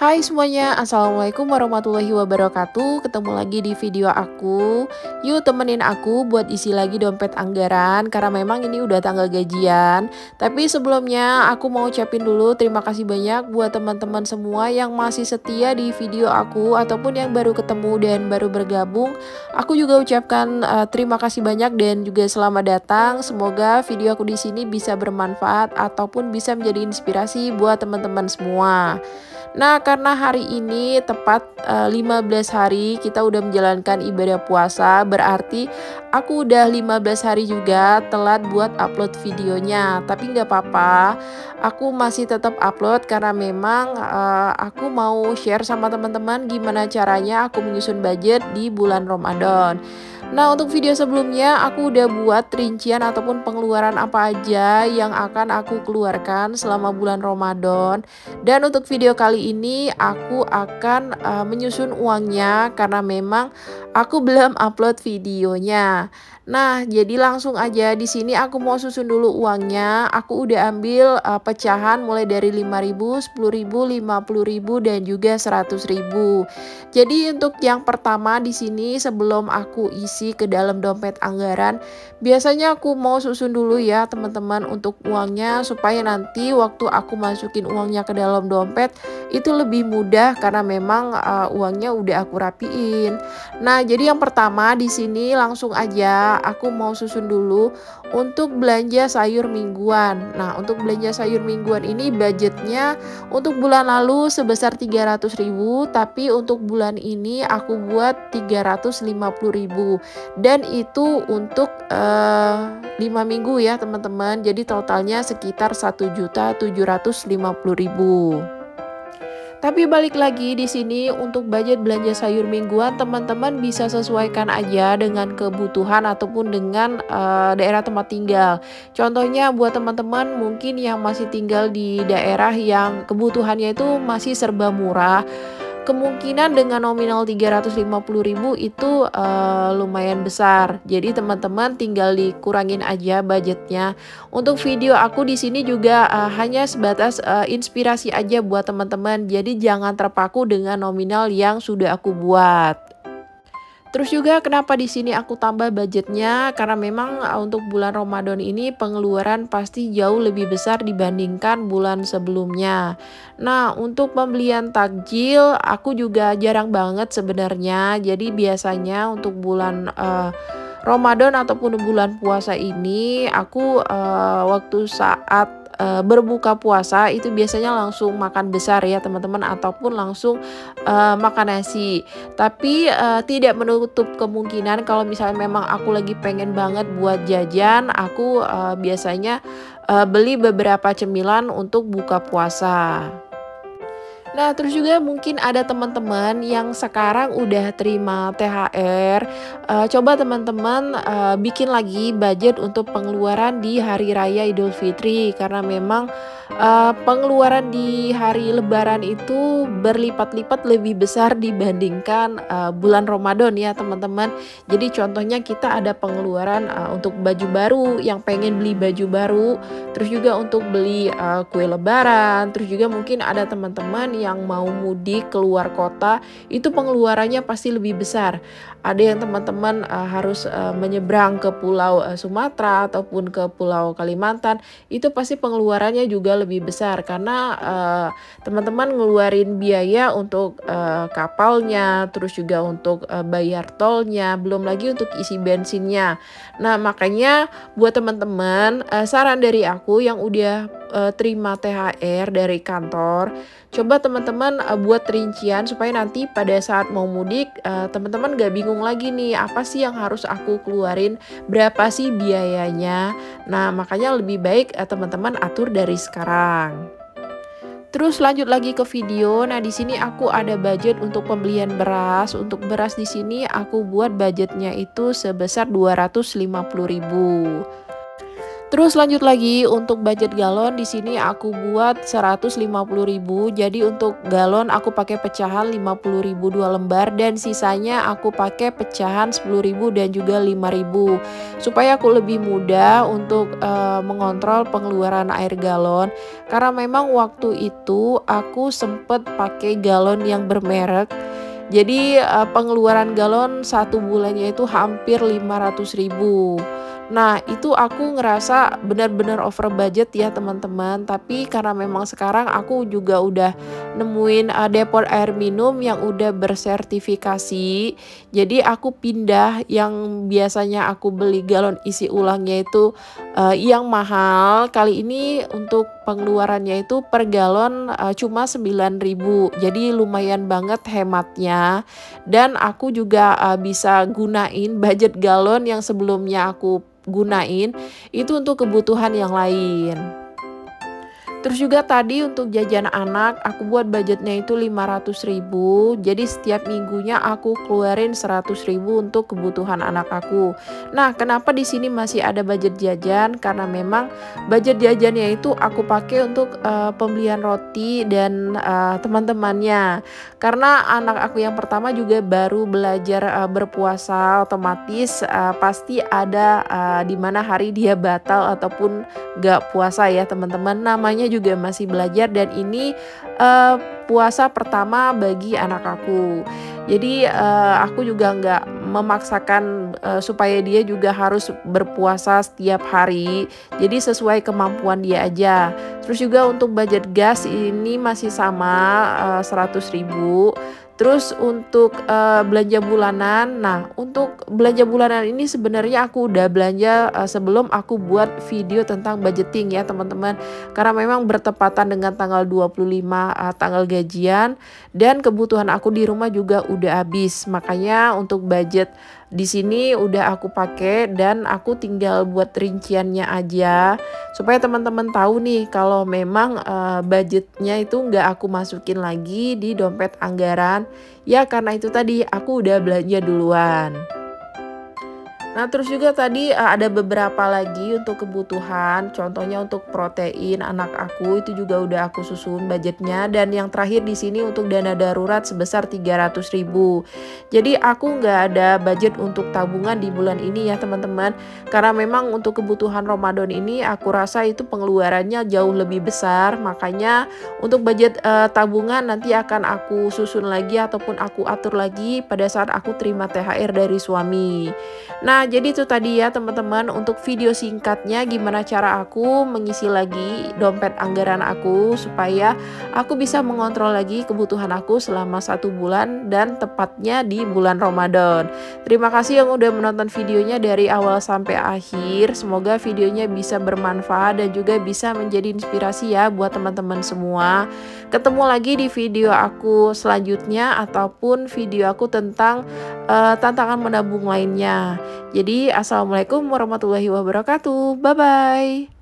Hai semuanya, Assalamualaikum warahmatullahi wabarakatuh. Ketemu lagi di video aku. Yuk temenin aku buat isi lagi dompet anggaran, karena memang ini udah tanggal gajian. Tapi sebelumnya aku mau ucapin dulu terima kasih banyak buat teman-teman semua yang masih setia di video aku, ataupun yang baru ketemu dan baru bergabung. Aku juga ucapkan terima kasih banyak dan juga selamat datang. Semoga video aku di sini bisa bermanfaat ataupun bisa menjadi inspirasi buat teman-teman semua. Nah, karena hari ini tepat 15 hari kita udah menjalankan ibadah puasa, berarti aku udah 15 hari juga telat buat upload videonya. Tapi nggak apa-apa, aku masih tetap upload karena memang aku mau share sama teman-teman gimana caranya aku menyusun budget di bulan Ramadan. Nah, untuk video sebelumnya aku udah buat rincian ataupun pengeluaran apa aja yang akan aku keluarkan selama bulan Ramadan. Dan untuk video kali ini aku akan menyusun uangnya karena memang aku belum upload videonya. Nah, jadi langsung aja di sini aku mau susun dulu uangnya. Aku udah ambil pecahan mulai dari 5.000, 10.000, 50.000 dan juga 100.000. Jadi untuk yang pertama di sini sebelum aku isi ke dalam dompet anggaran, biasanya aku mau susun dulu ya teman-teman untuk uangnya supaya nanti waktu aku masukin uangnya ke dalam dompet itu lebih mudah karena memang uangnya udah aku rapiin. Nah, jadi yang pertama di sini langsung aja aku mau susun dulu untuk belanja sayur mingguan. Nah, untuk belanja sayur mingguan ini budgetnya untuk bulan lalu sebesar 300.000, tapi untuk bulan ini aku buat 350.000. Dan itu untuk 5 minggu ya teman-teman. Jadi totalnya sekitar 1.750.000. Tapi balik lagi di sini untuk budget belanja sayur mingguan teman-teman bisa sesuaikan aja dengan kebutuhan ataupun dengan daerah tempat tinggal. Contohnya buat teman-teman mungkin yang masih tinggal di daerah yang kebutuhannya itu masih serba murah, kemungkinan dengan nominal 350.000 itu lumayan besar. Jadi teman-teman tinggal dikurangin aja budgetnya. Untuk video aku di sini juga hanya sebatas inspirasi aja buat teman-teman. Jadi jangan terpaku dengan nominal yang sudah aku buat. Terus juga kenapa di sini aku tambah budgetnya, karena memang untuk bulan Ramadan ini pengeluaran pasti jauh lebih besar dibandingkan bulan sebelumnya. Nah, untuk pembelian takjil aku juga jarang banget sebenarnya. Jadi biasanya untuk bulan Ramadan ataupun bulan puasa ini aku waktu saat berbuka puasa itu biasanya langsung makan besar ya teman-teman, ataupun langsung makan nasi. Tapi tidak menutup kemungkinan kalau misalnya memang aku lagi pengen banget buat jajan, aku biasanya beli beberapa cemilan untuk buka puasa. Nah, terus juga mungkin ada teman-teman yang sekarang udah terima THR. Coba teman-teman bikin lagi budget untuk pengeluaran di Hari Raya Idul Fitri, karena memang pengeluaran di hari Lebaran itu berlipat-lipat lebih besar dibandingkan bulan Ramadan ya teman-teman. Jadi contohnya kita ada pengeluaran untuk baju baru, yang pengen beli baju baru, terus juga untuk beli kue Lebaran, terus juga mungkin ada teman-teman yang mau mudik keluar kota, itu pengeluarannya pasti lebih besar. Ada yang teman-teman harus menyeberang ke pulau Sumatera ataupun ke pulau Kalimantan, itu pasti pengeluarannya juga lebih besar karena teman-teman ngeluarin biaya untuk kapalnya, terus juga untuk bayar tolnya, belum lagi untuk isi bensinnya. Nah, makanya buat teman-teman saran dari aku yang udah terima THR dari kantor, coba teman-teman buat rincian supaya nanti pada saat mau mudik teman-teman gak bingung lagi nih, apa sih yang harus aku keluarin, berapa sih biayanya. Nah, makanya lebih baik teman-teman atur dari sekarang. Terus lanjut lagi ke video. Nah, di sini aku ada budget untuk pembelian beras. Untuk beras di sini aku buat budgetnya itu sebesar 250.000. Terus lanjut lagi untuk budget galon di sini aku buat 150.000. Jadi untuk galon aku pakai pecahan 50.000 2 lembar dan sisanya aku pakai pecahan 10.000 dan juga 5.000. Supaya aku lebih mudah untuk mengontrol pengeluaran air galon karena memang waktu itu aku sempet pakai galon yang bermerek. Jadi pengeluaran galon satu bulannya itu hampir 500.000. Nah, itu aku ngerasa benar-benar over budget ya teman-teman. Tapi karena memang sekarang aku juga udah nemuin depot air minum yang udah bersertifikasi. Jadi aku pindah yang biasanya aku beli galon isi ulangnya itu yang mahal. Kali ini untuk pengeluarannya itu per galon cuma 9.000. Jadi lumayan banget hematnya. Dan aku juga bisa gunain budget galon yang sebelumnya aku gunain itu untuk kebutuhan yang lain. Terus juga tadi untuk jajan anak aku buat budgetnya itu 500.000. Jadi setiap minggunya aku keluarin 100.000 untuk kebutuhan anak aku. Nah, kenapa di sini masih ada budget jajan? Karena memang budget jajannya itu aku pakai untuk pembelian roti dan teman-temannya. Karena anak aku yang pertama juga baru belajar berpuasa, otomatis pasti ada di mana hari dia batal ataupun gak puasa ya teman-teman. Namanya juga masih belajar dan ini puasa pertama bagi anak aku. Jadi aku juga nggak memaksakan supaya dia juga harus berpuasa setiap hari. Jadi sesuai kemampuan dia aja. Terus juga untuk budget gas ini masih sama 100.000. Terus untuk belanja bulanan, nah untuk belanja bulanan ini sebenarnya aku udah belanja sebelum aku buat video tentang budgeting ya teman-teman. Karena memang bertepatan dengan tanggal 25 tanggal gajian dan kebutuhan aku di rumah juga udah habis. Makanya untuk budget di sini udah aku pakai dan aku tinggal buat rinciannya aja supaya teman-teman tahu nih kalau memang budgetnya itu nggak aku masukin lagi di dompet anggaran ya karena itu tadi aku udah belanja duluan. Nah, terus juga tadi ada beberapa lagi untuk kebutuhan, contohnya untuk protein anak aku itu juga udah aku susun budgetnya dan yang terakhir di sini untuk dana darurat sebesar 300.000. Jadi aku nggak ada budget untuk tabungan di bulan ini ya teman-teman, karena memang untuk kebutuhan Ramadan ini aku rasa itu pengeluarannya jauh lebih besar, makanya untuk budget tabungan nanti akan aku susun lagi ataupun aku atur lagi pada saat aku terima THR dari suami. Nah, jadi itu tadi ya teman-teman untuk video singkatnya gimana cara aku mengisi lagi dompet anggaran aku supaya aku bisa mengontrol lagi kebutuhan aku selama 1 bulan dan tepatnya di bulan Ramadan. Terima kasih yang udah menonton videonya dari awal sampai akhir. Semoga videonya bisa bermanfaat dan juga bisa menjadi inspirasi ya buat teman-teman semua. Ketemu lagi di video aku selanjutnya ataupun video aku tentang tantangan menabung lainnya. Jadi assalamualaikum warahmatullahi wabarakatuh. Bye bye.